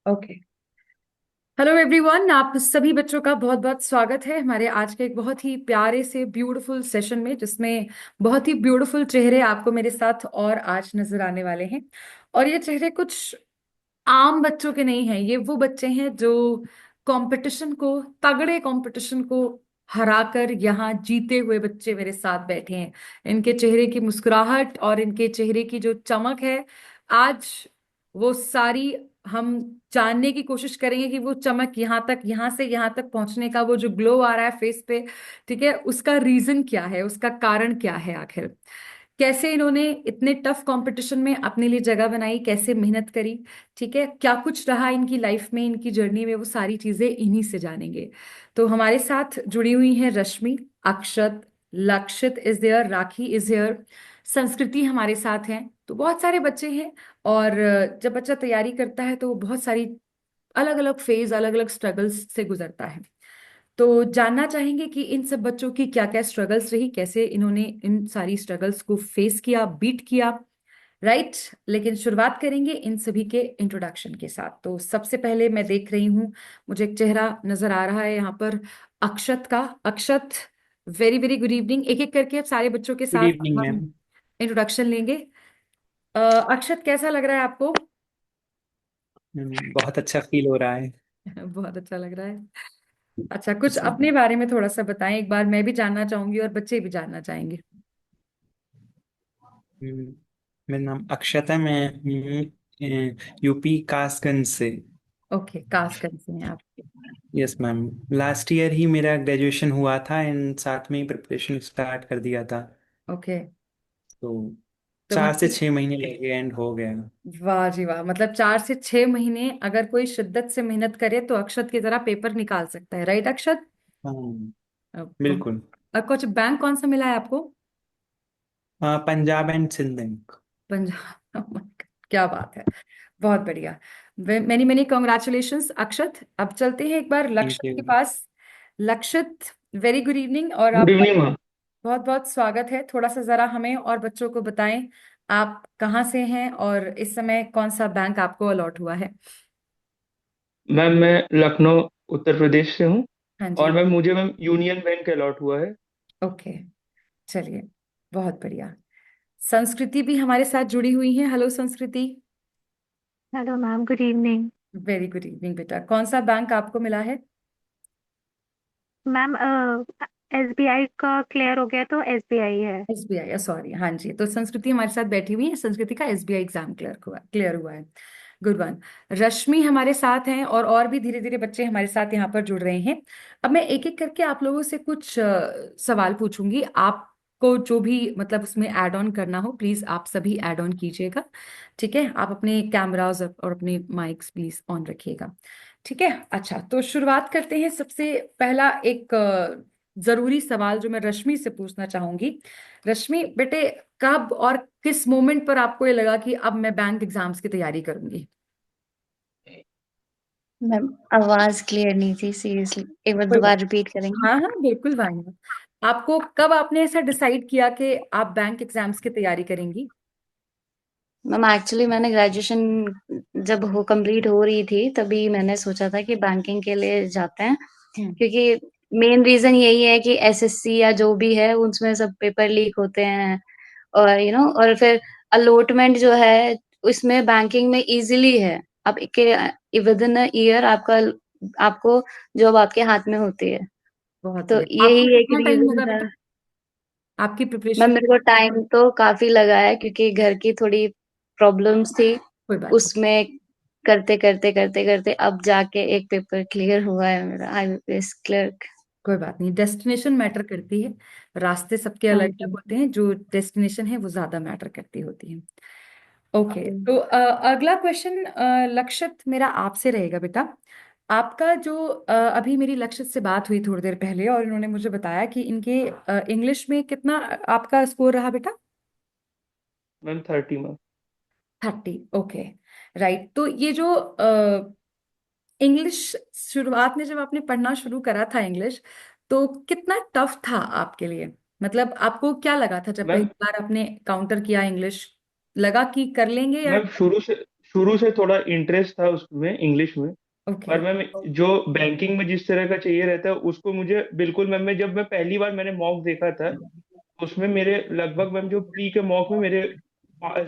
Okay. Hello everyone, आप सभी बच्चों का बहुत बहुत स्वागत है हमारे आज के एक बहुत ही प्यारे से ब्यूटीफुल सेशन में, जिसमें बहुत ही ब्यूटीफुल चेहरे आपको मेरे साथ और आज नजर आने वाले हैं। और ये चेहरे कुछ आम बच्चों के नहीं हैं, ये वो बच्चे हैं जो कंपटीशन को, तगड़े कंपटीशन को हराकर यहाँ जीते हुए बच्चे मेरे साथ बैठे हैं। इनके चेहरे की मुस्कुराहट और इनके चेहरे की जो चमक है आज, वो सारी हम जानने की कोशिश करेंगे कि वो चमक यहाँ तक, यहाँ से यहाँ तक पहुंचने का वो जो ग्लो आ रहा है फेस पे, ठीक है, उसका रीजन क्या है, उसका कारण क्या है आखिर। कैसे इन्होंने इतने टफ कंपटीशन में अपने लिए जगह बनाई, कैसे मेहनत करी, ठीक है, क्या कुछ रहा इनकी लाइफ में, इनकी जर्नी में, वो सारी चीजें इन्हीं से जानेंगे। तो हमारे साथ जुड़ी हुई हैं Rashmi, Akshat, Lakshit is there, Rakhi is here, Sanskriti हमारे साथ हैं। तो बहुत सारे बच्चे हैं। और जब बच्चा तैयारी करता है तो वो बहुत सारी अलग अलग फेज, अलग अलग स्ट्रगल्स से गुजरता है। तो जानना चाहेंगे कि इन सब बच्चों की क्या क्या स्ट्रगल्स रही, कैसे इन्होंने इन सारी स्ट्रगल्स को फेस किया, बीट किया। राइट। लेकिन शुरुआत करेंगे इन सभी के इंट्रोडक्शन के साथ। तो सबसे पहले मैं देख रही हूँ, मुझे एक चेहरा नजर आ रहा है यहाँ पर, अक्षत का। अक्षत, वेरी वेरी गुड इवनिंग। एक एक करके अब सारे बच्चों के गुड साथ इवनिंग हम मैम। इंट्रोडक्शन लेंगे। अक्षत, कैसा लग रहा है आपको? बहुत अच्छा फील हो रहा है। बहुत अच्छा लग रहा है। अच्छा, कुछ जी। अपने बारे में थोड़ा सा बताएं एक बार, मैं भी जानना चाहूंगी और बच्चे भी जानना चाहेंगे। हम्म, मेरा नाम अक्षत है। मैं यूपी कासगंज से। ओके, कासगंज से हैं आप। Yes ma'am. लास्ट ईयर ही मेरा ग्रेजुएशन हुआ था एंड साथ में ही प्रिपरेशन स्टार्ट कर दिया था। ओके। तो तो 4 से 6 महीने लगे एंड हो गया। वाह जी वाह, मतलब 4 से 6 महीने अगर कोई शिद्दत से मेहनत करे तो अक्षत की तरह पेपर निकाल सकता है। राइट अक्षत? हाँ, बहुत। बिल्कुल। और कुछ बैंक कौन सा मिला है आपको? Punjab and Sindh bank. Punjab. Oh my God, क्या बात है। बहुत बढ़िया। Many many congratulations Akshat. अब चलते हैं एक बार थैंक लक्षित यू। के पास। लक्षित, वेरी गुड इवनिंग। और गुड आपका इवनिंग मैम। बहुत बहुत स्वागत है। थोड़ा सा जरा हमें और बच्चों को बताएं, आप कहाँ से हैं और इस समय कौन सा बैंक आपको अलॉट हुआ है? मैम मैं लखनऊ उत्तर प्रदेश से हूँ। हाँ और जी। मैम मुझे यूनियन बैंक अलॉट हुआ है। ओके, चलिए, बहुत बढ़िया। संस्कृति भी हमारे साथ जुड़ी हुई है। हेलो संस्कृति। Hello ma'am, good evening. Very good evening बेटा। कौन सा बैंक आपको मिला है? मैम एसबीआई का क्लियर हो गया तो एसबीआई है। एसबीआई, सॉरी, हाँ जी। तो संस्कृति हमारे साथ बैठी हुई है, संस्कृति का एसबीआई एग्जाम क्लियर हुआ है। Good one. रश्मि हमारे साथ हैं और भी धीरे धीरे बच्चे हमारे साथ यहाँ पर जुड़ रहे हैं। अब मैं एक एक करके आप लोगों से कुछ सवाल पूछूंगी। आपको जो भी मतलब उसमें ऐड ऑन करना हो, प्लीज आप सभी ऐड ऑन कीजिएगा। ठीक है, आप अपने कैमरास और अपने माइक्स प्लीज ऑन रखिएगा। ठीक है। अच्छा, तो शुरुआत करते हैं। सबसे पहला एक जरूरी सवाल जो मैं रश्मि से पूछना चाहूंगी। रश्मि बेटे, कब और किस मोमेंट पर आपको ये लगा कि अब मैं बैंक एग्जाम्स की तैयारी करूंगी? मैम, आवाज क्लियर नहीं थी, सीरियसली एक बार कोई बात। दोबारा रिपीट करेंगे? हाँ हाँ, बिल्कुल भाई। आपको कब आपने ऐसा डिसाइड किया कि आप बैंक एग्जाम्स की तैयारी करेंगी? मैम एक्चुअली मैंने ग्रेजुएशन जब हो कंप्लीट हो रही थी तभी मैंने सोचा था कि बैंकिंग के लिए जाते हैं, हम्म। क्योंकि मेन रीजन यही है कि एसएससी या जो भी है उसमें सब पेपर लीक होते हैं। और और फिर अलॉटमेंट जो है उसमें बैंकिंग में इजीली है। आप के विद इन अ ईयर आपका आपको जॉब आपके हाथ में होती है। बहुत तो बढ़िया। आपको यही एक कितना टाइम रीजन लगा था। बेटा आपकी मैम प्रिपरेशन? मेरे को टाइम तो काफी लगा है क्योंकि घर की थोड़ी प्रॉब्लम्स थी। कोई बात नहीं। उसमें करते करते करते करते अब जाके एक पेपर क्लियर हुआ है मेरा, आईबीपीएस क्लर्क। कोई बात नहीं, डेस्टिनेशन मैटर करती है। रास्ते सबके हाँ अलग अलग जी। होते हैं, जो डेस्टिनेशन है वो ज्यादा मैटर करती होती है। ओके। हम्म। तो अगला क्वेश्चन लक्षित मेरा आपसे रहेगा बेटा। आपका जो अभी मेरी लक्षित से बात हुई थोड़ी देर पहले और इन्होंने मुझे बताया कि इनके इंग्लिश में कितना आपका स्कोर रहा बेटा? Ma'am 30 ma'am. 30। ओके। राइट। तो ये जो इंग्लिश, शुरुआत में जब आपने पढ़ना शुरू करा था इंग्लिश, तो कितना टफ था आपके लिए? मतलब आपको क्या लगा था जब पहली मैम बार आपने काउंटर किया इंग्लिश? लगा कि कर लेंगे या? मैम शुरू से थोड़ा इंटरेस्ट था उसमें, इंग्लिश में। ओके। पर मैम जो बैंकिंग में जिस तरह का चाहिए रहता है उसको मुझे बिल्कुल मैम, मैं जब मैं पहली बार मैंने मॉक देखा था, उसमें मेरे लगभग मैम जो प्री के मॉक में मेरे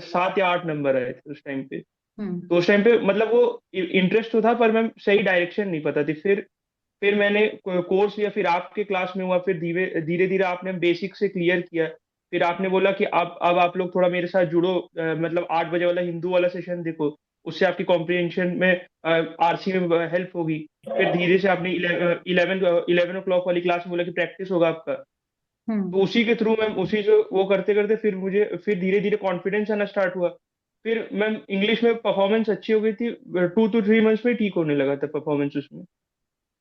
7 या 8 नंबर आए थे उस टाइम पे। हम्म। तो उस टाइम पे मतलब वो इंटरेस्ट तो था, पर मैम सही डायरेक्शन नहीं पता थी। फिर मैंने कोर्स लिया, फिर आपके क्लास में हुआ, फिर धीरे धीरे धीरे आपने बेसिक से क्लियर किया। फिर आपने बोला कि अब आप लोग थोड़ा मेरे साथ जुड़ो, मतलब 8 बजे वाला हिंदू वाला सेशन देखो, उससे आपकी कॉम्प्रिहेंशन में, आरसी में हेल्प होगी। फिर धीरे से आपने 11 ओ क्लॉक वाली क्लास में बोला कि प्रैक्टिस होगा आपका। हम्म। तो उसी के थ्रू मैम, उसी जो वो करते करते फिर मुझे फिर धीरे धीरे कॉन्फिडेंस आना स्टार्ट हुआ। फिर मैम इंग्लिश में परफॉर्मेंस अच्छी हो गई थी, 2 to 3 मंथ्स में ठीक होने लगा था परफॉर्मेंस उसमें।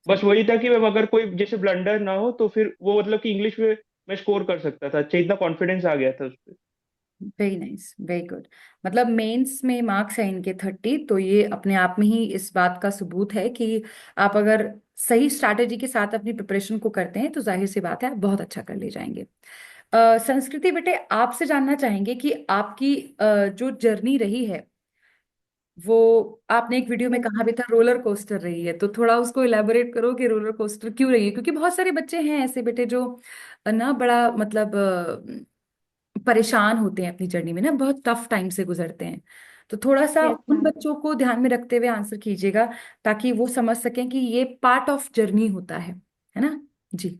बस वही था कि मैम अगर कोई जैसे ब्लंडर ना हो तो फिर वो मतलब कि इंग्लिश में मैं स्कोर कर सकता था अच्छा, इतना कॉन्फिडेंस आ गया था उस पर। Very nice, very good. मतलब मेंस में मार्क्स हैं इनके 30, तो ये अपने आप में ही इस बात का सबूत है कि आप अगर सही स्ट्रैटेजी के साथ अपनी प्रिपरेशन को करते हैं तो जाहिर सी बात है आप बहुत अच्छा कर ले जाएंगे। संस्कृति बेटे, आपसे जानना चाहेंगे कि आपकी जो जर्नी रही है वो, आपने एक वीडियो में कहा भी था रोलर कोस्टर रही है, तो थोड़ा उसको इलेबोरेट करो कि रोलर कोस्टर क्यों रही है, क्योंकि बहुत सारे बच्चे हैं ऐसे बेटे जो ना बड़ा मतलब परेशान होते हैं अपनी जर्नी में, ना बहुत टफ टाइम से गुजरते हैं। तो थोड़ा सा यस उन मैम। बच्चों को ध्यान में रखते हुए आंसर कीजिएगा, ताकि वो समझ सकें कि ये पार्ट ऑफ जर्नी होता है ना। जी।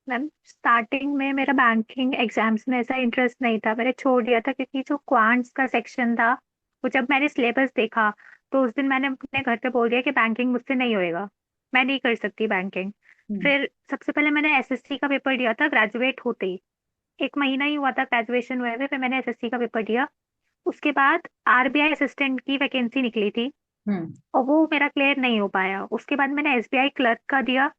मैम स्टार्टिंग में मेरा बैंकिंग एग्जाम्स में ऐसा इंटरेस्ट नहीं था, मैंने छोड़ दिया था क्योंकि जो क्वांट्स का सेक्शन था, वो जब मैंने सिलेबस देखा तो उस दिन मैंने अपने घर पे बोल दिया कि बैंकिंग मुझसे नहीं होएगा, मैं नहीं कर सकती बैंकिंग। हम्म। फिर सबसे पहले मैंने एसएससी का पेपर दिया था ग्रेजुएट होते ही, 1 महीना ही हुआ था ग्रेजुएशन हुए हुए, फिर मैंने एसएससी का पेपर दिया। उसके बाद आरबीआई असिस्टेंट की वैकेंसी निकली थी हम्म। और वो मेरा क्लियर नहीं हो पाया। उसके बाद मैंने एसबीआई क्लर्क का दिया,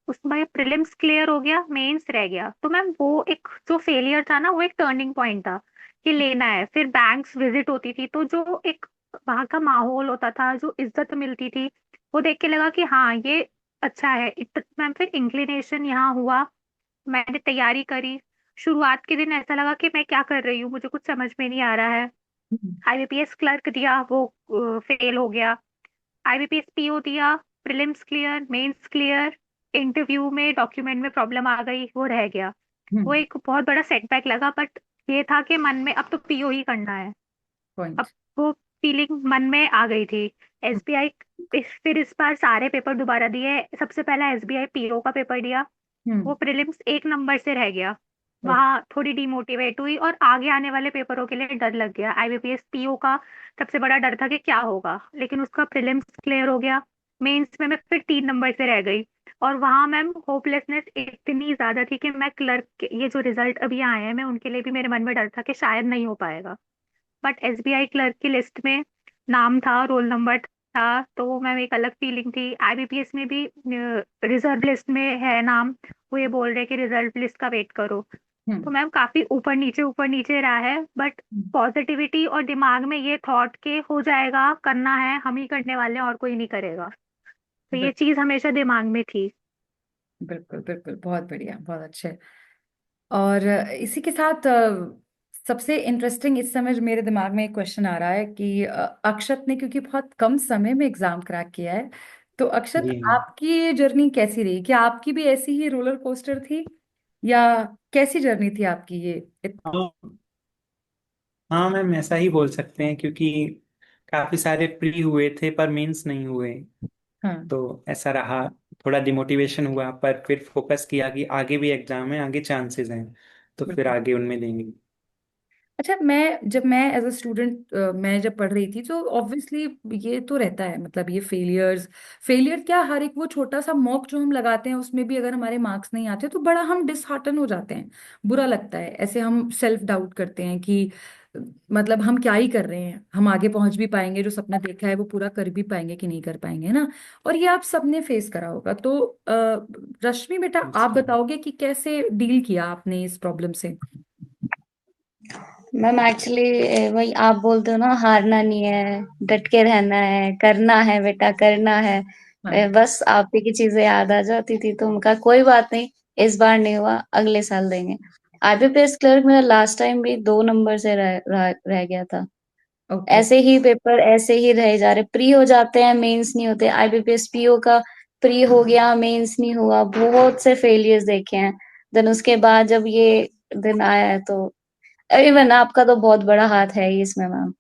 उसमें प्रीलिम्स क्लियर हो गया, मेंस रह गया। तो मैम वो एक जो फेलियर था ना, वो एक टर्निंग पॉइंट था कि लेना है। फिर बैंक्स विजिट होती थी तो जो एक वहाँ का माहौल होता था, जो इज्जत मिलती थी, वो देख के लगा कि हाँ ये अच्छा है। मैम फिर इंक्लिनेशन यहाँ हुआ, मैंने तैयारी करी। शुरुआत के दिन ऐसा लगा कि मैं क्या कर रही हूँ, मुझे कुछ समझ में नहीं आ रहा है। हम्म। आईबीपीएस क्लर्क दिया, वो फेल हो गया। आईबीपीएस पीओ दिया, prelims clear, mains clear. Interview में डॉक्यूमेंट में प्रॉब्लम आ गई, वो रह गया। वो एक बहुत बड़ा सेटबैक लगा, बट ये था कि मन में अब तो पीओ ही करना है। अब पॉइंट। वो फीलिंग मन में आ गई थी। एसबीआई, फिर इस बार सारे पेपर दोबारा दिए। सबसे पहला एसबीआई पीओ का पेपर दिया, हम्म। वो प्रीलिम्स 1 नंबर से रह गया। ओके। वहां थोड़ी डिमोटिवेट हुई और आगे आने वाले पेपरों के लिए डर लग गया। आईबीपीएस पीओ का सबसे बड़ा डर था कि क्या होगा, लेकिन उसका प्रीलिम्स क्लियर हो गया। मेंस में मैं फिर 3 नंबर से रह गई। और वहां मैम होपलेसनेस इतनी ज्यादा थी कि मैं क्लर्क, ये जो रिजल्ट अभी आए हैं, मैं उनके लिए भी मेरे मन में डर था कि शायद नहीं हो पाएगा। बट एसबीआई क्लर्क की लिस्ट में नाम था, रोल नंबर था, तो मैम एक अलग फीलिंग थी। आईबीपीएस में भी रिजर्व लिस्ट में है नाम, वो ये बोल रहे कि रिजल्ट लिस्ट का वेट करो। तो हम्म। मैम काफी ऊपर नीचे रहा है, बट पॉजिटिविटी और दिमाग में ये थॉट के हो जाएगा, करना है, हम ही करने वाले हैं और कोई नहीं करेगा। तो ये बिल- चीज हमेशा दिमाग में थी। बिल्कुल बिल्कुल, बहुत बढ़िया, बहुत अच्छे। और इसी के साथ सबसे इंटरेस्टिंग इस समय जो मेरे दिमाग में एक क्वेश्चन आ रहा है कि अक्षत ने क्योंकि बहुत कम समय में एग्जाम क्रैक किया है, तो अक्षत जी हाँ। आपकी ये जर्नी कैसी रही? क्या आपकी भी ऐसी ही रोलर कोस्टर थी, या कैसी जर्नी थी आपकी ये हाँ, हाँ मैम ऐसा ही बोल सकते हैं, क्योंकि काफी सारे प्री हुए थे पर मेंस नहीं हुए। हाँ। तो ऐसा रहा, थोड़ा डिमोटिवेशन हुआ, पर फिर फोकस किया कि आगे भी एग्जाम है, आगे चांसेस हैं, तो फिर बिल्कुल। आगे उनमें देंगे। अच्छा, मैं एज अ स्टूडेंट मैं जब पढ़ रही थी तो ऑब्वियसली ये तो रहता है, मतलब ये फेलियर क्या, हर एक वो छोटा सा मॉक जो हम लगाते हैं उसमें भी अगर हमारे मार्क्स नहीं आते तो बड़ा हम डिसहार्टन हो जाते हैं, बुरा लगता है, ऐसे हम सेल्फ डाउट करते हैं कि मतलब हम क्या ही कर रहे हैं, हम आगे पहुंच भी पाएंगे, जो सपना देखा है वो पूरा कर भी पाएंगे कि नहीं कर पाएंगे, है ना। और ये आप सबने फेस करा होगा, तो रश्मि बेटा आप बताओगे कि कैसे डील किया आपने इस प्रॉब्लम से? मैम एक्चुअली वही आप बोलते हो ना, हारना नहीं है, डट के रहना है, करना है बेटा करना है। हाँ। बस आप ही की चीजें याद आ जाती थी, तो उनका कोई बात नहीं, इस बार नहीं हुआ अगले साल देंगे। आईबीपीएस क्लर्क मेरा लास्ट टाइम भी 2 नंबर से रह गया था। ओके। ऐसे ही पेपर ऐसे ही रह जा रहे, प्री हो जाते हैं, मेंस नहीं होते। आईबीपीएस पीओ का प्री हो गया, मेंस नहीं हुआ, बहुत से फेलियर्स देखे हैं। देन उसके बाद जब ये दिन आया है तो इवन आपका तो बहुत बड़ा हाथ है ही इसमें मैम।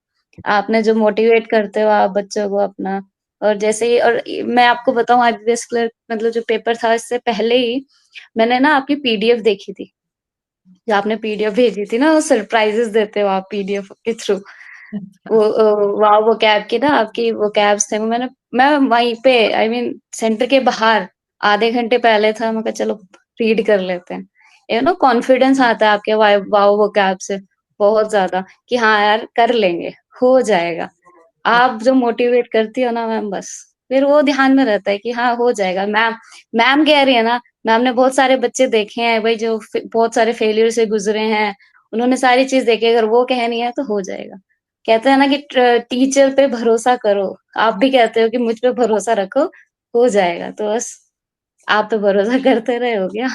आपने जो मोटिवेट करते हो आप बच्चों को अपना, और जैसे ही, और मैं आपको बताऊं आईबीपीएस क्लर्क मतलब जो पेपर था इससे पहले ही मैंने ना आपकी पीडीएफ देखी थी। जो आपने पीडीएफ भेजी थी ना, वो सरप्राइजेस देते हो आप पीडीएफ के थ्रू। अच्छा। वो वाह वो कैब की ना आपकी वो कैब्स थे, वो मैं वहीं पे सेंटर के बाहर आधे घंटे पहले था, मैं कहा चलो रीड कर लेते हैं। कॉन्फिडेंस आता है आपके वाह वो कैब से बहुत ज्यादा, कि हाँ यार कर लेंगे, हो जाएगा। आप जो मोटिवेट करती हो ना मैम, बस फिर वो ध्यान में रहता है कि हाँ हो जाएगा। मैम मैम कह रही है ना, मैम ने बहुत सारे बच्चे देखे हैं भाई जो बहुत सारे फेलियर से गुजरे हैं, उन्होंने सारी चीज देखी, अगर वो कहनी है तो हो जाएगा। कहते हैं ना कि टीचर पे भरोसा करो, आप भी कहते हो कि मुझ पे भरोसा रखो, हो जाएगा। तो बस आप पे भरोसा करते रहे, हो गया।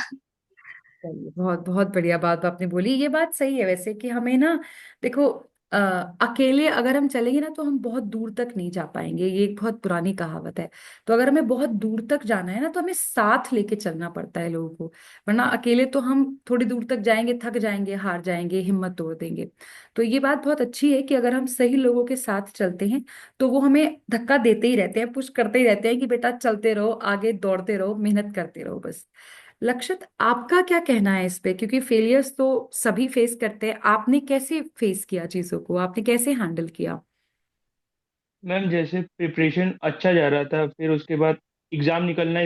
चलिए, बहुत बहुत बढ़िया बात आपने बोली। ये बात सही है वैसे कि हमें ना, देखो, अ, अकेले अगर हम चलेंगे ना तो हम बहुत दूर तक नहीं जा पाएंगे, ये एक बहुत पुरानी कहावत है। तो अगर हमें बहुत दूर तक जाना है ना तो हमें साथ लेके चलना पड़ता है लोगों को। वरना अकेले तो हम थोड़ी दूर तक जाएंगे, थक जाएंगे, हार जाएंगे, हिम्मत तोड़ देंगे। तो ये बात बहुत अच्छी है कि अगर हम सही लोगों के साथ चलते हैं तो वो हमें धक्का देते ही रहते हैं, पुश करते ही रहते हैं कि बेटा चलते रहो, आगे दौड़ते रहो, मेहनत करते रहो बस। लक्षित, आपका क्या कहना है इस पे? क्योंकि फेलियर्स तो सभी फेस करते हैं, आपने कैसे फेस किया चीजों को, आपने कैसे हैंडल किया? मैम जैसे प्रिपरेशन अच्छा जा रहा था, फिर उसके बाद एग्जाम निकलना,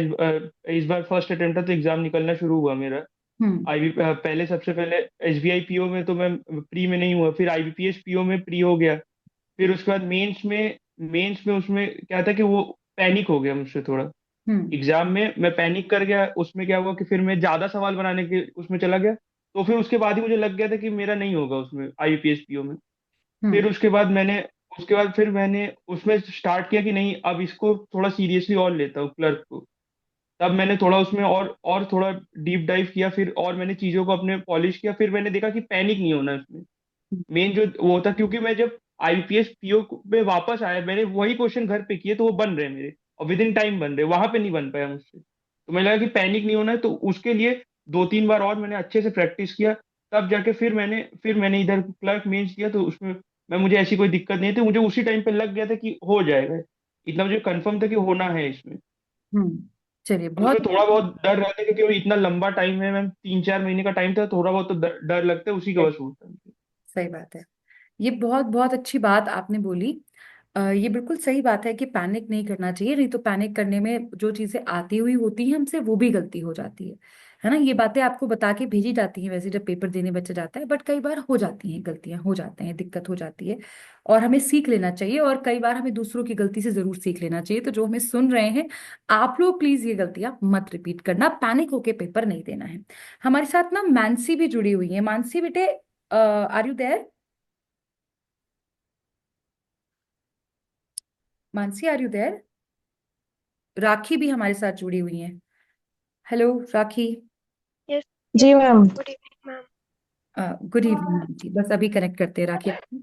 इस बार फर्स्ट अटेम्प्ट था तो एग्जाम निकलना शुरू हुआ मेरा। हम्म। पहले सबसे पहले एसबीआई पीओ में तो मैं प्री में नहीं हुआ, फिर आईबीपीएस पीओ में प्री हो गया। फिर उसके बाद मेंस में उसमें क्या था कि वो पैनिक हो गया मुझसे थोड़ा। हम्म। एग्जाम में मैं पैनिक कर गया, उसमें क्या हुआ कि फिर मैं ज्यादा सवाल बनाने के उसमें चला गया। तो फिर उसके बाद ही मुझे लग गया था कि मेरा नहीं होगा उसमें आईबीपीएस पीओ में। फिर हम्म। उसके बाद मैंने उसमें स्टार्ट किया कि नहीं, अब इसको थोड़ा सीरियसली और लेता हूँ क्लर्क को। तब मैंने थोड़ा उसमें और थोड़ा डीप डाइव किया, फिर और मैंने चीजों को अपने पॉलिश किया, फिर मैंने देखा कि पैनिक नहीं होना है उसमें। मेन जो वो था, क्योंकि मैं जब आईपीएस पीओ पे वापस आया, मैंने वही क्वेश्चन घर पे किए तो वो बन रहे हैं मेरे, और विद इन टाइम बन रहे, वहां पे नहीं बन पाया मुझसे। तो मुझे लगा कि पैनिक नहीं होना है, तो उसके लिए 2-3 बार और मैंने अच्छे से प्रैक्टिस किया। तब जाके फिर मैंने इधर क्लर्क मेंस किया, तो उसमें मुझे ऐसी कोई दिक्कत नहीं थी, मुझे उसी टाइम पे लग गया था कि हो जाएगा। इतना मुझे कंफर्म था कि होना है इसमें। हम्म। चलिए, उसमें बहुत थोड़ा बहुत डर रहता है क्योंकि वो इतना लंबा टाइम है मैम, 3-4 महीने का टाइम था, थोड़ा बहुत तो डर लगता है, उसी का बस होता है। सही बात है। ये बहुत बहुत अच्छी बात आपने बोली। ये बिल्कुल सही बात है कि पैनिक नहीं करना चाहिए, नहीं तो पैनिक करने में जो चीजें आती हुई होती हैं हमसे वो भी गलती हो जाती है ना। ये बातें आपको बता के भेजी जाती हैं वैसे जब पेपर देने बच्चा जाता है, बट कई बार हो जाती हैं, गलतियां हो जाते हैं, दिक्कत हो जाती है। और हमें सीख लेना चाहिए, और कई बार हमें दूसरों की गलती से जरूर सीख लेना चाहिए। तो जो हमें सुन रहे हैं, आप लोग प्लीज ये गलतियां मत रिपीट करना, पैनिक होके पेपर नहीं देना है। हमारे साथ ना मानसी भी जुड़ी हुई है। मानसी बेटे, are you there? Mansi, are you there? Rakhi भी हमारे साथ जुड़ी हुई है। हेलो राखी। यस। जी ma'am. Good evening ma'am. Good evening Mansi, बस अभी कनेक्ट करते हैं राखी को।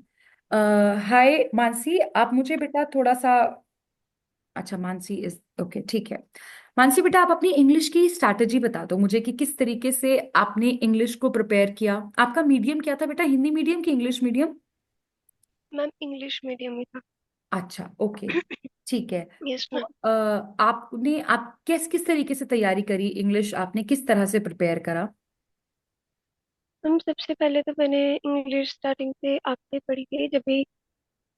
हाय मानसी, आप मुझे बेटा थोड़ा सा, अच्छा मानसी इज ओके, ठीक है। मानसी बेटा, आप अपनी इंग्लिश की स्ट्रैटेजी बता दो मुझे कि किस तरीके से आपने इंग्लिश को प्रिपेयर किया। आपका मीडियम क्या था बेटा, हिंदी मीडियम कि English medium? Ma'am English medium में था। अच्छा, ओके, ठीक है। यस तो मैम। आप किस किस तरीके से तैयारी करी, इंग्लिश आपने किस तरह से प्रिपेयर करा? मैम सबसे पहले तो मैंने इंग्लिश स्टार्टिंग से आपसे पढ़ी थी, जब भी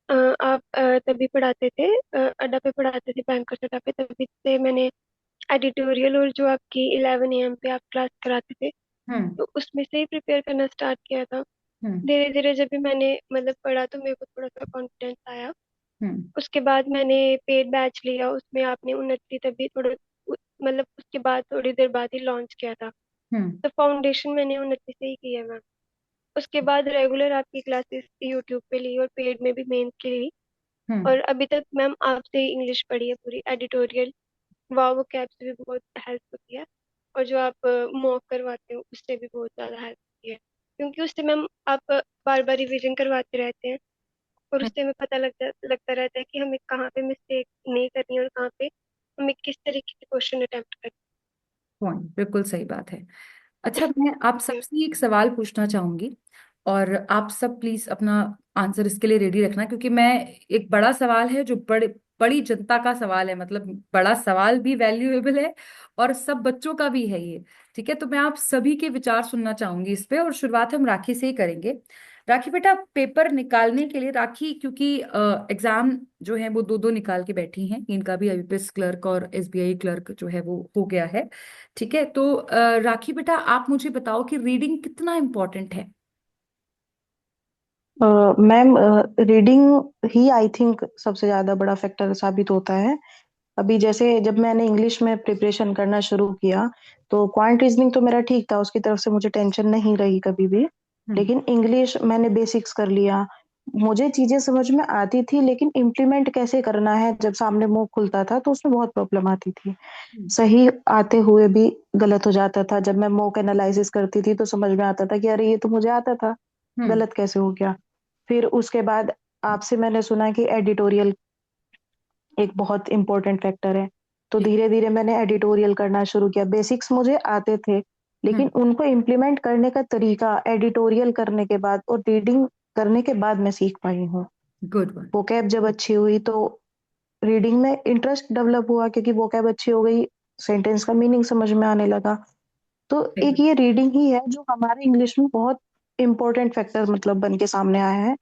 आप तभी पढ़ाते थे, अड्डा पे पढ़ाते थे, बैंकर अड्डा पे, तभी से मैंने एडिटोरियल और जो आपकी 11 AM पे आप क्लास कराते थे, हम्म। तो उसमें से ही प्रिपेयर करना स्टार्ट किया था। हम्म। धीरे धीरे जब भी मैंने मतलब पढ़ा तो मेरे को थोड़ा सा कॉन्फिडेंस आया। हम्म। उसके बाद मैंने पेड बैच लिया, उसमें आपने उन्नति तभी थोड़ा मतलब उसके बाद थोड़ी देर बाद ही लॉन्च किया था। हम्म। तो फाउंडेशन मैंने उन्नति से ही की है मैम। उसके बाद रेगुलर आपकी क्लासेस यूट्यूब पे ली और पेड में भी मेंस की ली। हम्म। और अभी तक मैम आपसे ही इंग्लिश पढ़ी है पूरी, एडिटोरियल वाव कैब से भी बहुत हेल्प होती है, और जो आप मॉक करवाते हो उससे भी बहुत ज़्यादा हेल्प होती है, क्योंकि उससे मैम आप बार बार रिवीजन करवाते रहते हैं, और हम्म, उससे हमें पता लगता रहता है कि हमें कहाँ पे मिस्टेक नहीं करनी और कहाँ पे हमें किस तरीके के क्वेश्चन अटेम्प्ट करना पॉइंट बिल्कुल सही बात है। अच्छा, मैं आप है। सबसे एक सवाल पूछना चाहूंगी, और आप सब प्लीज अपना आंसर इसके लिए रेडी रखना, क्योंकि मैं, एक बड़ा सवाल है जो बड़ी जनता का सवाल है, मतलब बड़ा सवाल भी वैल्यूएबल है और सब बच्चों का भी है ये। ठीक है, तो मैं आप सभी के विचार सुनना चाहूंगी इस पे, और शुरुआत हम राखी से ही करेंगे। राखी बेटा, पेपर निकालने के लिए, राखी क्योंकि एग्जाम जो है वो दो दो निकाल के बैठी हैं, इनका भी आईबीपीएस क्लर्क और एसबीआई क्लर्क जो है वो हो गया है। ठीक है, तो राखी बेटा, आप मुझे बताओ कि रीडिंग कितना इम्पोर्टेंट है। Ma'am, reading he I think सबसे ज्यादा बड़ा फैक्टर साबित होता है। अभी जैसे जब मैंने इंग्लिश में प्रिपरेशन करना शुरू किया, तो क्वांट रीजनिंग तो मेरा ठीक था, उसकी तरफ से मुझे टेंशन नहीं रही कभी भी। हम्म। लेकिन इंग्लिश मैंने बेसिक्स कर लिया, मुझे चीजें समझ में आती थी, लेकिन इम्प्लीमेंट कैसे करना है जब सामने मुंह खुलता था तो उसमें बहुत प्रॉब्लम आती थी। हम्म। सही आते हुए भी गलत हो जाता था। जब मैं मॉक एनालिसिस करती थी तो समझ में आता था कि अरे ये तो मुझे आता था, हम्म। गलत कैसे हो गया। फिर उसके बाद आपसे मैंने सुना कि एडिटोरियल एक बहुत इंपॉर्टेंट फैक्टर है, तो जी। धीरे धीरे मैंने एडिटोरियल करना शुरू किया। बेसिक्स मुझे आते थे, हम्म। लेकिन उनको इम्प्लीमेंट करने का तरीका एडिटोरियल करने के बाद और रीडिंग करने के बाद मैं सीख पाई हूँ। Good one. वोकैब जब अच्छी हुई तो रीडिंग में इंटरेस्ट डेवलप हुआ, क्योंकि वोकैब अच्छी हो गई, सेंटेंस का मीनिंग समझ में आने लगा। तो सही एक बात। ये रीडिंग ही है जो हमारे इंग्लिश में बहुत इंपॉर्टेंट फैक्टर मतलब बन के सामने आया है।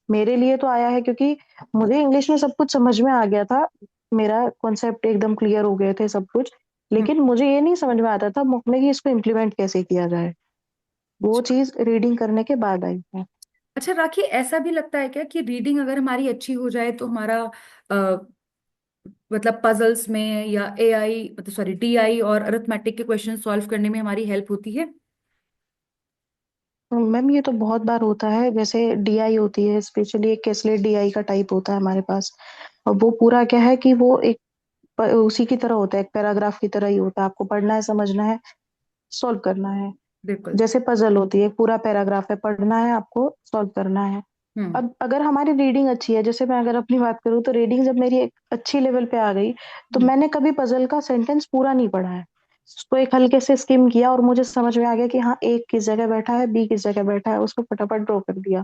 मेरे लिए तो आया है, क्योंकि मुझे इंग्लिश में सब कुछ समझ में आ गया था, मेरा कॉन्सेप्ट एकदम क्लियर हो गए थे सब कुछ। हम्म। लेकिन मुझे ये नहीं समझ में आता था मुख में कि इसको इम्प्लीमेंट कैसे किया जाए। वो अच्छा। चीज रीडिंग करने के बाद आई है। अच्छा राखी, ऐसा भी लगता है क्या कि रीडिंग अगर हमारी अच्छी हो जाए तो हमारा मतलब पजल्स में या एआई, मतलब सॉरी डीआई और अरिथमेटिक के क्वेश्चन सॉल्व करने में हमारी हेल्प होती है? मैम, ये तो बहुत बार होता है। जैसे डीआई होती है, स्पेशली एक केसलेट डीआई का टाइप होता है हमारे पास। और वो पूरा क्या है कि वो एक उसी की तरह होता है, एक पैराग्राफ की तरह ही होता है। आपको पढ़ना है, समझना है, सॉल्व करना है। बिल्कुल। जैसे पजल होती है, एक पूरा पैराग्राफ है, पढ़ना है आपको, सॉल्व करना है। हम्म। अब अगर हमारी रीडिंग अच्छी है, जैसे मैं अगर अपनी बात करूँ तो रीडिंग जब मेरी एक अच्छी लेवल पे आ गई, तो हम्म। मैंने कभी पजल का सेंटेंस पूरा नहीं पढ़ा है। उसको एक हल्के से स्किम किया और मुझे समझ में आ गया कि हाँ, ए किस जगह बैठा है, बी किस जगह बैठा है, उसको फटाफट ड्रॉ कर दिया।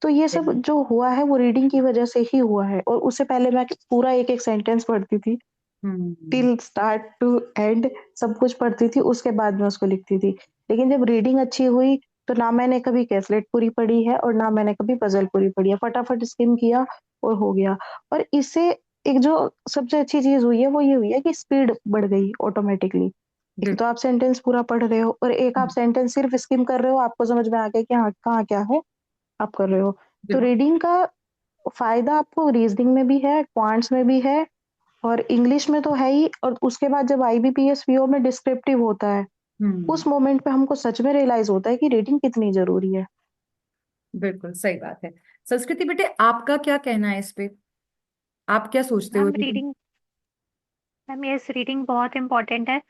तो ये सब जो हुआ है वो रीडिंग की वजह से ही हुआ है। और उससे पहले मैं पूरा एक एक सेंटेंस पढ़ती थी, हम्म। टिल स्टार्ट टू एंड सब कुछ पढ़ती थी, उसके बाद मैं उसको लिखती थी। लेकिन जब रीडिंग अच्छी हुई, तो ना मैंने कभी कैसलेट पूरी पढ़ी है और ना मैंने कभी पजल पूरी पढ़ी है, फटाफट स्किम किया और हो गया। और इससे एक जो सबसे अच्छी चीज हुई है वो ये हुई है कि स्पीड बढ़ गई ऑटोमेटिकली। एक तो बिल्कुल। आप सेंटेंस पूरा पढ़ रहे हो और एक आप हम्म। सेंटेंस सिर्फ स्किम कर रहे हो, आपको समझ में आ गया कि हाँ कहाँ क्या है, आप कर रहे हो। तो बिल्कुल। रीडिंग का फायदा आपको रीजनिंग में भी है, क्वांट्स में भी है, और इंग्लिश में तो है ही। और उसके बाद जब आईबीपीएस वीओ में डिस्क्रिप्टिव होता है, हम्म। उस मोमेंट पे हमको सच में रियलाइज होता है कि रीडिंग कितनी जरूरी है। बिल्कुल सही बात है। संस्कृति बेटे, आपका क्या कहना है इस पे? आप क्या सोचते हो ma'am reading? Reading ma'am yes, reading बहुत इंपॉर्टेंट है,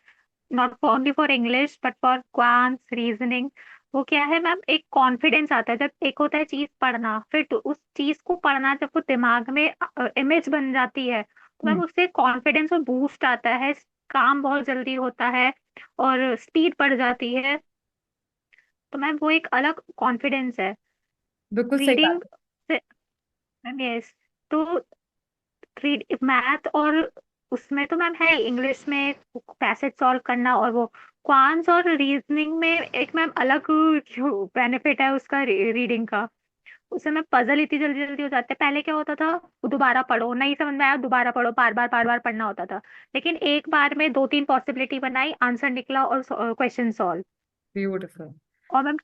not only for English but for quants reasoning. वो क्या है मैम, एक कॉन्फिडेंस आता है जब, एक होता है चीज पढ़ना, फिर तो उस चीज को पढ़ना जब वो दिमाग में इमेज बन जाती है, तो मैम हम्म। उससे कॉन्फिडेंस और बूस्ट आता है, काम बहुत जल्दी होता है और स्पीड बढ़ जाती है। तो मैम वो एक अलग कॉन्फिडेंस है बिल्कुल सही बात रीडिंग है। से। मैम यस, तो रीड मैथ और उसमें तो मैम है, इंग्लिश में पैसेज सॉल्व करना, और वो क्वांट्स और रीजनिंग में एक मैम अलग बेनिफिट है उसका, रीडिंग का। उससे में पजल इतनी जल्दी जल्दी हो जाते हैं। पहले क्या होता था, वो दोबारा पढ़ो, नहीं समझ में आया दोबारा पढ़ो, बार बार पढ़ना होता था। लेकिन एक बार में दो तीन पॉसिबिलिटी बनाई, आंसर निकला और क्वेश्चन सॉल्व। ब्यूटीफुल। और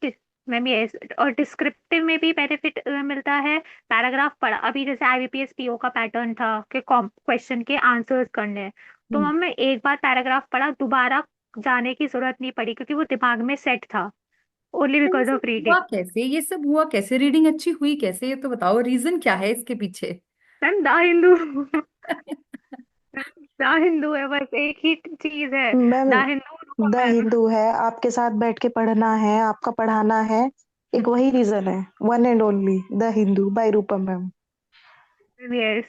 मैम ये और डिस्क्रिप्टिव में भी बेनिफिट मिलता है। पैराग्राफ पढ़ा, अभी जैसे आईबीपीएस पीओ का पैटर्न था कि क्वेश्चन के आंसर्स करने हैं, तो हम्म। मैम मैं एक बार पैराग्राफ पढ़ा, दोबारा जाने की जरूरत नहीं पड़ी क्योंकि वो दिमाग में सेट था, ओनली तो ये बिकॉज सब ऑफ रीडिंग। हुआ कैसे, ये सब हुआ कैसे, रीडिंग अच्छी हुई कैसे, ये तो बताओ, रीजन क्या है इसके पीछे? Ma'am the Hindu the Hindu है, बस एक ही चीज है, मैम, द हिंदू द अनुपम हिंदू है, आपके साथ बैठ के पढ़ना है, आपका पढ़ाना है, मैम। एक वही रीजन है, one and only the Hindu by Rupam ma'am. Yes.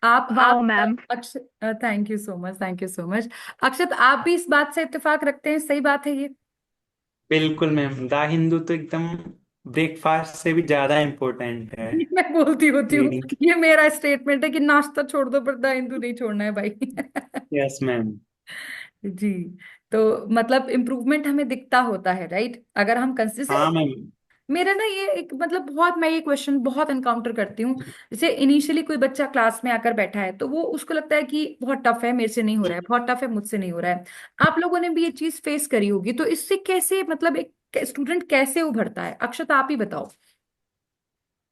आप wow ma'am. Akshat, thank you so much, thank you so much. Akshat, आप भी इस बात से इत्तेफाक रखते हैं, सही बात है ये? बिल्कुल मैम, द हिंदू तो एकदम ब्रेकफास्ट से भी ज्यादा इम्पोर्टेंट है मैं बोलती होती हूँ, रीडिंग। ये मेरा स्टेटमेंट है कि नाश्ता छोड़ दो पर द हिंदू नहीं छोड़ना है भाई। Yes ma'am. जी। तो मतलब इम्प्रूवमेंट हमें दिखता होता है, राइट, अगर हम हाँ कंसिस्टेंट। मैम। मेरा ना ये एक मतलब बहुत, मैं ये क्वेश्चन बहुत एनकाउंटर करती हूँ। जैसे इनिशियली कोई बच्चा क्लास में आकर बैठा है तो वो उसको लगता है कि बहुत टफ है, मेरे से नहीं हो रहा है, बहुत टफ है, मुझसे नहीं हो रहा है। आप लोगों ने भी ये चीज फेस करी होगी, तो इससे कैसे मतलब एक स्टूडेंट कैसे उभरता है? अक्षता, आप ही बताओ।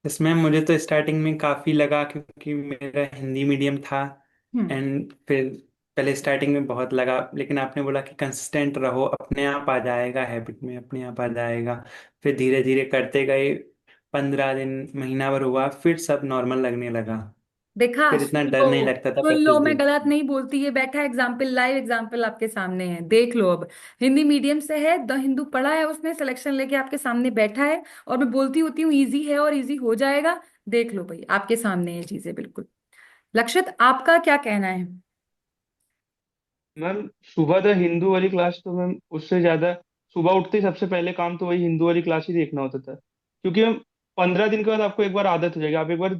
इसमें मुझे तो स्टार्टिंग में काफ़ी लगा क्योंकि मेरा हिंदी मीडियम था। हम्म। एंड फिर पहले स्टार्टिंग में बहुत लगा, लेकिन आपने बोला कि कंसिस्टेंट रहो, अपने आप आ जाएगा, हैबिट में अपने आप आ जाएगा। फिर धीरे धीरे करते गए, 15 दिन महीना भर हुआ, फिर सब नॉर्मल लगने लगा। देखा, फिर इतना सुन डर नहीं लो, लगता था सुन लो, प्रैक्टिस मैं भी। गलत नहीं बोलती, ये बैठा एग्जाम्पल, लाइव एग्जाम्पल आपके सामने है, देख लो अब। हिंदी मीडियम से है, द हिंदू पढ़ा है उसने, सिलेक्शन लेके आपके सामने बैठा है, और मैं बोलती होती हूँ इजी है और इजी हो जाएगा। देख लो भाई, आपके सामने ये चीजें बिल्कुल। लक्षित, आपका क्या कहना है? मैम सुबह द हिंदू वाली क्लास तो मैम उससे ज्यादा, सुबह उठते ही सबसे पहले काम तो वही हिंदू वाली क्लास ही देखना होता था। क्योंकि मैम 15 दिन के बाद आपको एक बार आदत हो जाएगी, आप एक बार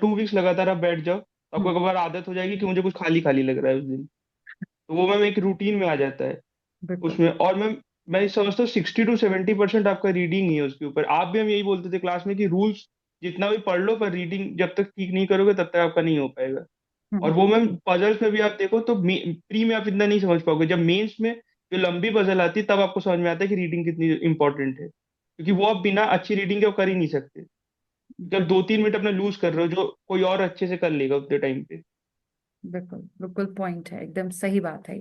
2 वीक्स लगातार आप बैठ जाओ तो आपको हम्म। एक बार आदत हो जाएगी कि मुझे कुछ खाली खाली लग रहा है उस दिन। तो वो मैम एक रूटीन में आ जाता है बिल्कुल। उसमें। और मैं ये समझता हूँ 60 to 70% आपका रीडिंग ही है उसके ऊपर। आप भी हम यही बोलते थे क्लास में कि रूल्स जितना भी पढ़ लो पर रीडिंग जब तक ठीक नहीं करोगे तब तक आपका नहीं हो पाएगा। और हम्म। वो मैम पजल्स में भी आप देखो तो प्री में आप इतना नहीं समझ पाओगे, जब मेंस में जो लंबी पजल आती है तब आपको समझ में आता है कि रीडिंग कितनी इंपॉर्टेंट है, क्योंकि वो आप बिना अच्छी रीडिंग के वो कर ही नहीं सकते। जब बिल्कुल। 2-3 मिनट अपना लूज कर रहे हो जो कोई और अच्छे से कर लेगा उतने टाइम पे। बिल्कुल बिल्कुल पॉइंट है, एकदम सही बात है।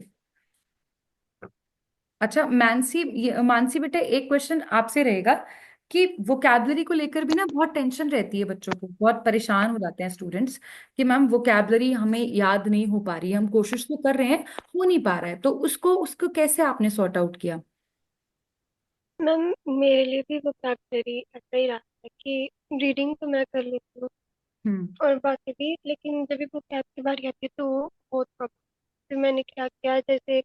अच्छा मानसी, मानसी बेटा, एक क्वेश्चन आपसे रहेगा कि वोकैबलरी को लेकर भी ना बहुत टेंशन रहती है, बच्चों को बहुत परेशान हो जाते हैं स्टूडेंट्स कि मैम वोकैबलरी हमें याद नहीं हो पा रही है, हम कोशिश तो कर रहे हैं, हो नहीं पा रहा है, तो उसको उसको कैसे आपने सॉर्ट आउट किया? मैम मेरे लिए भी वोकैबलरी ऐसा ही रहा है कि रीडिंग तो मैं कर लेती हूँ हम्म। और बाकी भी, लेकिन जब भी वोकैब की बारी आती है तो बहुत प्रॉब्लम। फिर मैंने क्या किया, जैसे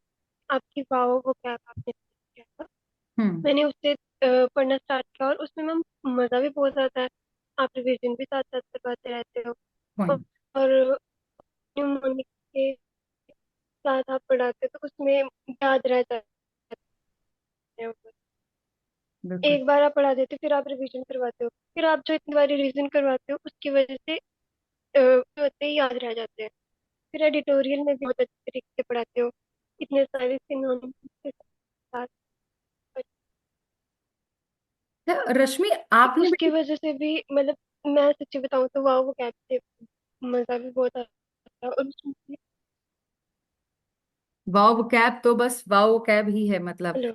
आपकी वाओ वोकैब आपने किया था, हम्म। मैंने उससे पढ़ना स्टार्ट किया और उसमें मैम मज़ा भी बहुत आता है। आप रिवीजन भी साथ साथ करवाते रहते हो और पॉइंट। न्यूमोनिक के साथ आप पढ़ाते हो तो उसमें याद रह जाते हैं। बिल्कुल। एक बार आप पढ़ा देते हो, फिर आप रिवीजन करवाते हो, फिर आप जो इतनी बार रिवीजन करवाते हो उसकी वजह से जो होते ही याद रह जाते हैं। फिर एडिटोरियल में भी बहुत अच्छे तरीके से पढ़ाते हो, इतने सारे सिनोनिम्स के साथ। अच्छा, रश्मि, तो आपने उसकी भी वजह से भी मतलब मैं सच्ची बताऊं तो वाह वो कैब से मजा भी बहुत आता है। और उसमें वाओ वोकैब तो बस वाओ वोकैब ही है, हेलो।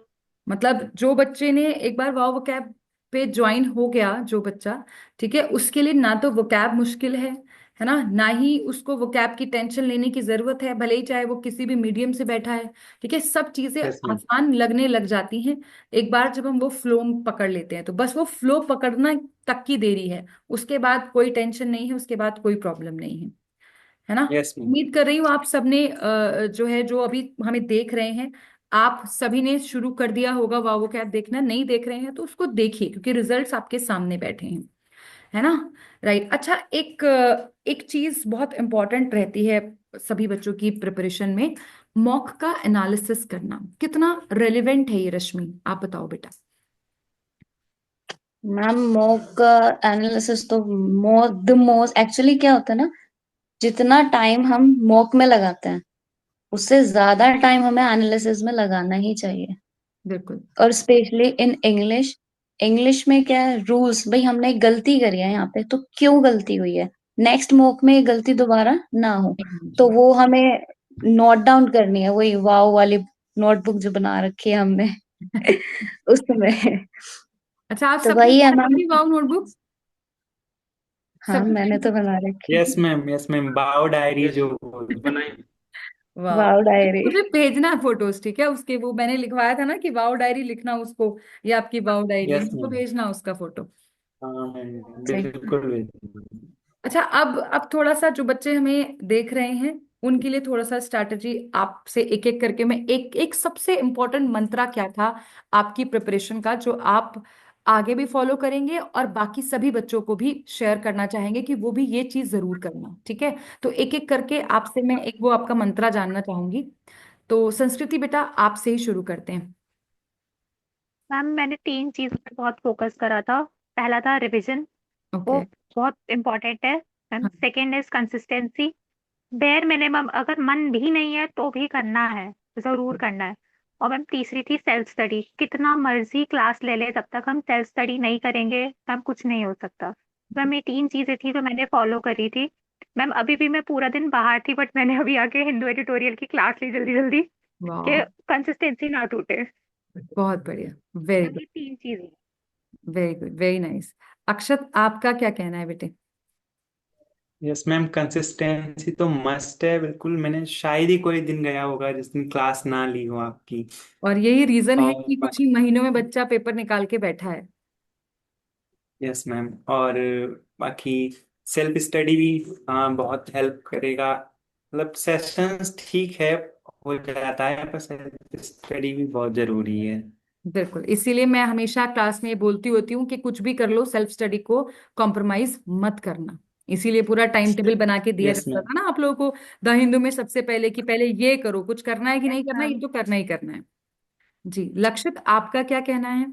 मतलब जो बच्चे ने एक बार वाओ वोकैब पे ज्वाइन हो गया जो बच्चा, ठीक है, उसके लिए ना तो वोकैब मुश्किल है ना, ना ही उसको वोकैब की टेंशन लेने की जरूरत है, भले ही चाहे वो किसी भी मीडियम से बैठा है, ठीक है, सब चीजें यस मैम। आसान लगने लग जाती हैं एक बार जब हम वो फ्लो पकड़ लेते हैं। तो बस वो फ्लो पकड़ना तक की देरी है, उसके बाद कोई टेंशन नहीं है, उसके बाद कोई प्रॉब्लम नहीं है ना। Yes ma'am. उम्मीद कर रही हूँ आप सबने जो है, जो अभी हमें देख रहे हैं, आप सभी ने शुरू कर दिया होगा वाओ कैप देखना, नहीं देख रहे हैं तो उसको देखिए क्योंकि रिजल्ट्स आपके सामने बैठे हैं, है ना। राइट। अच्छा, एक चीज बहुत इंपॉर्टेंट रहती है सभी बच्चों की प्रिपरेशन में, मॉक का एनालिसिस करना कितना रेलिवेंट है ये? रश्मि, आप बताओ बेटा। मैम मॉक एनालिसिस तो द मोस्ट एक्चुअली क्या होता है ना, जितना टाइम हम मॉक में लगाते हैं उससे ज्यादा टाइम हमें एनालिसिस में लगाना ही चाहिए। बिल्कुल। और स्पेशली इन इंग्लिश, इंग्लिश में क्या है रूल्स, भाई हमने एक गलती करी है यहाँ पे तो क्यों गलती हुई है, नेक्स्ट मॉक में ये गलती दोबारा ना हो। तो वो हमें नोट डाउन करनी है, वही वाव वाली नोटबुक जो बना रखी है हमने उसमें। अच्छा, आप तो सबने वही है बना मैम। रखी वाओ नोटबुक? हाँ मैंने सबने? तो बना रखी yes ma'am, yes ma'am, bio diary yes जो बोलते हैं। बनाई। वाह। वाव डायरी। मुझे भेजना है फोटोज, ठीक है, उसके, वो मैंने लिखवाया था ना कि वाओ डायरी लिखना उसको, ये आपकी वाओ डायरी है, यस मुझको मैम। भेजना उसका फोटो। हाँ मैम, ठीक है। बिल्कुल बिल्कुल। अच्छा, अब थोड़ा सा जो बच्चे हमें देख रहे हैं उनके लिए थोड़ा सा स्ट्रैटेजी आपसे एक एक करके मैं एक एक सबसे इम्पोर्टेंट मंत्रा क्या था आपकी प्रिपरेशन का जो आप आगे भी फॉलो करेंगे और बाकी सभी बच्चों को भी शेयर करना चाहेंगे कि वो भी ये चीज जरूर करना, ठीक है? तो एक एक करके आपसे मैं एक वो आपका मंत्रा जानना चाहूंगी। तो संस्कृति बेटा, आपसे ही शुरू करते हैं। मैम मैंने 3 चीज़ों पे बहुत फोकस करा था। पहला था रिविजन, वो ओके। बहुत इम्पोर्टेंट है। मैम हाँ। Second is consistency, bare minimum अगर मन भी नहीं है तो भी करना है, ज़रूर करना है। और मैम तीसरी थी सेल्फ स्टडी, कितना मर्जी क्लास ले ले जब तक हम सेल्फ स्टडी नहीं करेंगे मैम कुछ नहीं हो सकता। मैम ये 3 चीज़ें थी जो मैंने फॉलो करी थी। मैम अभी भी मैं पूरा दिन बाहर थी बट मैंने अभी आके हिंदू एडिटोरियल की क्लास ली जल्दी जल्दी कि वाह, कंसिस्टेंसी ना टूटे। बहुत बढ़िया। Very ma'am good. ये 3 चीज़ें। Very good, very nice. Akshat, आपका क्या कहना है बेटे? यस मैम, कंसिस्टेंसी तो मस्ट है बिल्कुल। मैंने शायद ही कोई दिन गया होगा जिस दिन क्लास ना ली हो आपकी। और यही रीजन है और कि कुछ ही महीनों में बच्चा पेपर निकाल के बैठा है। यस मैम, और बाकी सेल्फ स्टडी भी हाँ बहुत हेल्प करेगा। मतलब सेशंस ठीक है, हो जाता है, पर सेल्फ स्टडी भी बहुत जरूरी है। बिल्कुल, इसीलिए मैं हमेशा क्लास में ये बोलती होती हूँ कि कुछ भी कर लो, सेल्फ स्टडी को कॉम्प्रोमाइज मत करना। इसीलिए पूरा टाइम टेबल बना के दिया यस जाता मैम। था ना आप लोगों को द हिंदू में सबसे पहले, कि पहले ये करो, कुछ करना है कि यस नहीं करना है, मैम। ये तो करना ही करना है। जी, लक्षित, आपका क्या कहना है?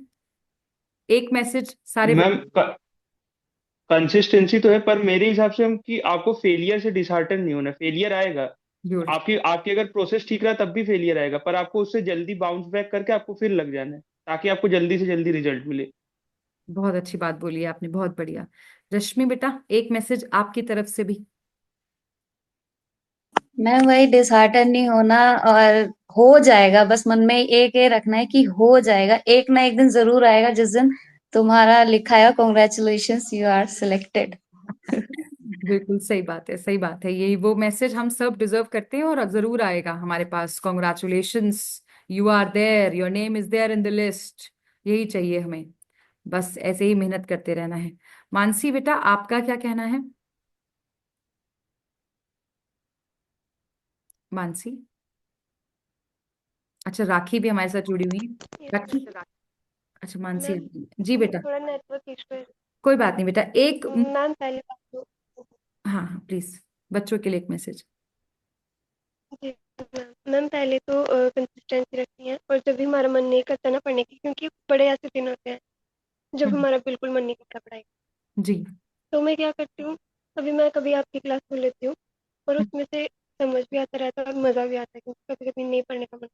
एक मैसेज सारे मैम बच्चों। कंसिस्टेंसी तो है, पर मेरे हिसाब से हम कि आपको फेलियर से डिसहार्टन नहीं होना। फेलियर आएगा, Good। आपकी आपकी अगर प्रोसेस ठीक रहा तब भी फेलियर आएगा, पर आपको उससे जल्दी बाउंस बैक करके आपको फिर लग जाना है ताकि आपको जल्दी से जल्दी रिजल्ट मिले। बहुत अच्छी बात बोली है आपने, बहुत बढ़िया। रश्मि बेटा, एक मैसेज आपकी तरफ से भी। मैं वही डिसहार्टन नहीं होना, और हो जाएगा, बस मन में एक ये रखना है कि हो जाएगा, एक ना एक दिन जरूर आएगा जिस दिन तुम्हारा लिखा है कॉन्ग्रेचुलेशंस यू आर सिलेक्टेड। बिल्कुल सही बात है, सही बात है। यही वो मैसेज हम सब डिजर्व करते हैं और जरूर आएगा हमारे पास। Congratulations, you are there, your name is there in the list. यही चाहिए हमें, बस ऐसे ही मेहनत करते रहना है। मानसी बेटा, आपका क्या कहना है? मानसी। अच्छा, राखी भी हमारे साथ जुड़ी हुई है। यस राखी। मैम। अच्छा, मानसी आ मैम गई। जी बेटा। थोड़ा नेटवर्क इशू है। कोई बात नहीं बेटा, एक मैम पहले बात तो हाँ हाँ, प्लीज, बच्चों के लिए एक मैसेज। जी मैम पहले तो कंसिस्टेंसी रखनी है, और जब भी हमारा मन नहीं करता ना पढ़ने की, क्योंकि बड़े ऐसे दिन होते हैं जब हम्म। हमारा बिल्कुल मन नहीं करता पढ़ाई का, जी। तो मैं क्या करती हूँ, मैं कभी आपकी क्लास सुन लेती हूँ, और उसमें से समझ भी आता रहता है और मज़ा भी आता है, क्योंकि कभी कभी नहीं पढ़ने का मन,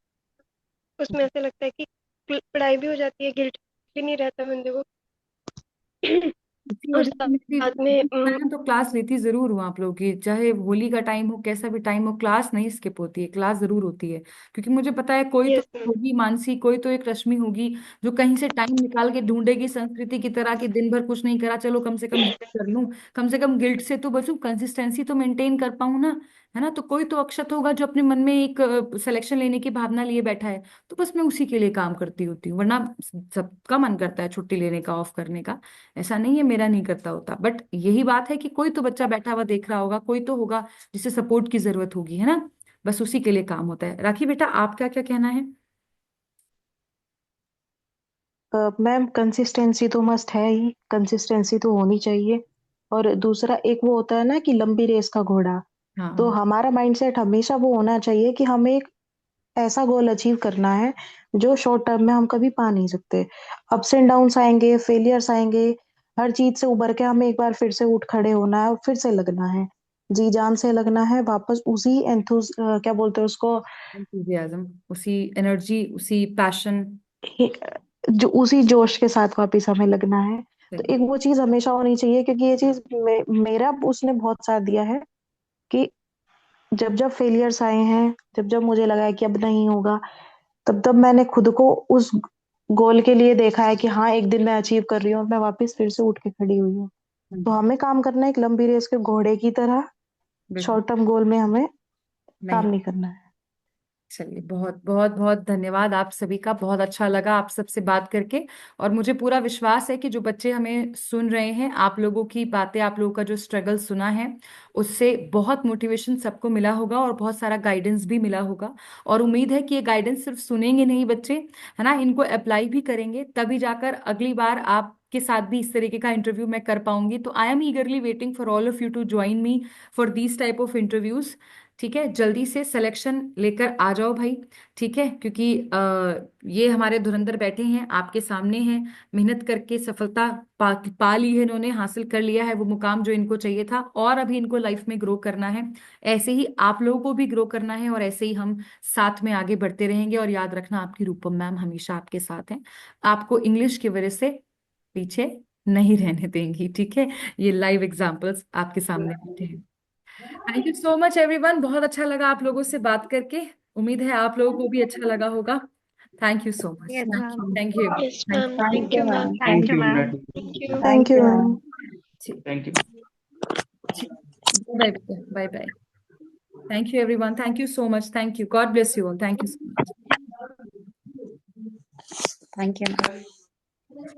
उसमें ऐसा लगता है कि पढ़ाई भी हो जाती है, गिल्ट भी नहीं रहता बंदे को। इसी और वजह से मैं भी, साथ में मैं तो क्लास लेती जरूर हूँ आप लोगों की, चाहे होली का टाइम हो, कैसा भी टाइम हो, क्लास नहीं स्किप होती है, क्लास जरूर होती है। क्योंकि मुझे पता है कोई तो यस मैम। होगी मानसी, कोई तो एक रश्मि होगी जो कहीं से टाइम निकाल के ढूंढेगी, संस्कृति की तरह कि दिन भर कुछ नहीं करा, चलो कम से कम ये कर लूं, कम से कम गिल्ट से तो बचूं, कंसिस्टेंसी तो मेंटेन कर पाऊं ना, है ना? तो कोई तो अक्षत होगा जो अपने मन में एक सिलेक्शन लेने की भावना लिए बैठा है। तो बस मैं उसी के लिए काम करती होती हूँ, वरना सबका मन करता है छुट्टी लेने का, ऑफ करने का। ऐसा नहीं है मेरा नहीं करता होता, बट यही बात है कि कोई तो बच्चा बैठा हुआ देख रहा होगा, कोई तो होगा जिसे सपोर्ट की जरूरत होगी, है ना? बस उसी के लिए काम होता है। राखी बेटा, आपका क्या कहना है? मैम कंसिस्टेंसी तो मस्ट है ही, कंसिस्टेंसी तो होनी चाहिए। और दूसरा एक वो होता है ना कि लंबी रेस का घोड़ा, तो हाँ। हमारा माइंडसेट हमेशा वो होना चाहिए कि हमें एक ऐसा गोल अचीव करना है जो शॉर्ट टर्म में हम कभी पा नहीं सकते। अप्स एंड डाउन्स आएंगे, फेलियर्स आएंगे, हर चीज से उबर के हमें एक बार फिर से उठ खड़े होना है और फिर से लगना है, जी जान से लगना है, वापस उसी क्या बोलते हैं उसको, एंथुजियाज्म, उसी एनर्जी, उसी पैशन। जो उसी जोश के साथ वापस हमें लगना है। तो सही। एक वो चीज हमेशा होनी चाहिए, क्योंकि ये चीज मेरा उसने बहुत साथ दिया है कि जब जब फेलियर्स आए हैं, जब जब मुझे लगा है कि अब नहीं होगा, तब तब मैंने खुद को उस गोल के लिए देखा है कि हाँ एक दिन मैं अचीव कर रही हूँ और मैं वापस फिर से उठ के खड़ी हुई हूँ। तो हमें काम करना है एक लंबी रेस के घोड़े की तरह, बिल्कुल। शॉर्ट टर्म गोल में हमें नहीं। काम नहीं करना है। चलिए, बहुत बहुत बहुत धन्यवाद आप सभी का। बहुत अच्छा लगा आप सबसे बात करके। और मुझे पूरा विश्वास है कि जो बच्चे हमें सुन रहे हैं, आप लोगों की बातें, आप लोगों का जो स्ट्रगल सुना है, उससे बहुत मोटिवेशन सबको मिला होगा और बहुत सारा गाइडेंस भी मिला होगा। और उम्मीद है कि ये गाइडेंस सिर्फ सुनेंगे नहीं बच्चे, है ना, इनको अप्लाई भी करेंगे, तभी जाकर अगली बार आप के साथ भी इस तरीके का इंटरव्यू मैं कर पाऊंगी। तो I am eagerly waiting for all of you to join me for these type of interviews. ठीक है, जल्दी से सिलेक्शन लेकर आ जाओ भाई। ठीक है, क्योंकि ये हमारे धुरंधर बैठे हैं, आपके सामने हैं, मेहनत करके सफलता पा ली है इन्होंने, हासिल कर लिया है वो मुकाम जो इनको चाहिए था, और अभी इनको लाइफ में ग्रो करना है। ऐसे ही आप लोगों को भी ग्रो करना है, और ऐसे ही हम साथ में आगे बढ़ते रहेंगे। और याद रखना, आपकी रूपम मैम हमेशा आपके साथ हैं, आपको इंग्लिश की वजह से पीछे नहीं रहने देंगी। ठीक है, ये लाइव एग्जाम्पल्स आपके सामने बैठे हैं। Thank you so much everyone, बहुत अच्छा लगा आप लोगों से बात करके। उम्मीद है आप लोगों को भी अच्छा लगा होगा। Thank you so much. Yes ma'am. Thank you. Yes thank ma'am, thank thank you you ma'am. Ma'am. Thank thank you you ma'am. Thank you. Thank you ma'am. You. Thank you. ठीक। Bye bye bye. Thank you everyone, thank you so much, thank you, God bless you all, thank you so much. Thank you ma'am.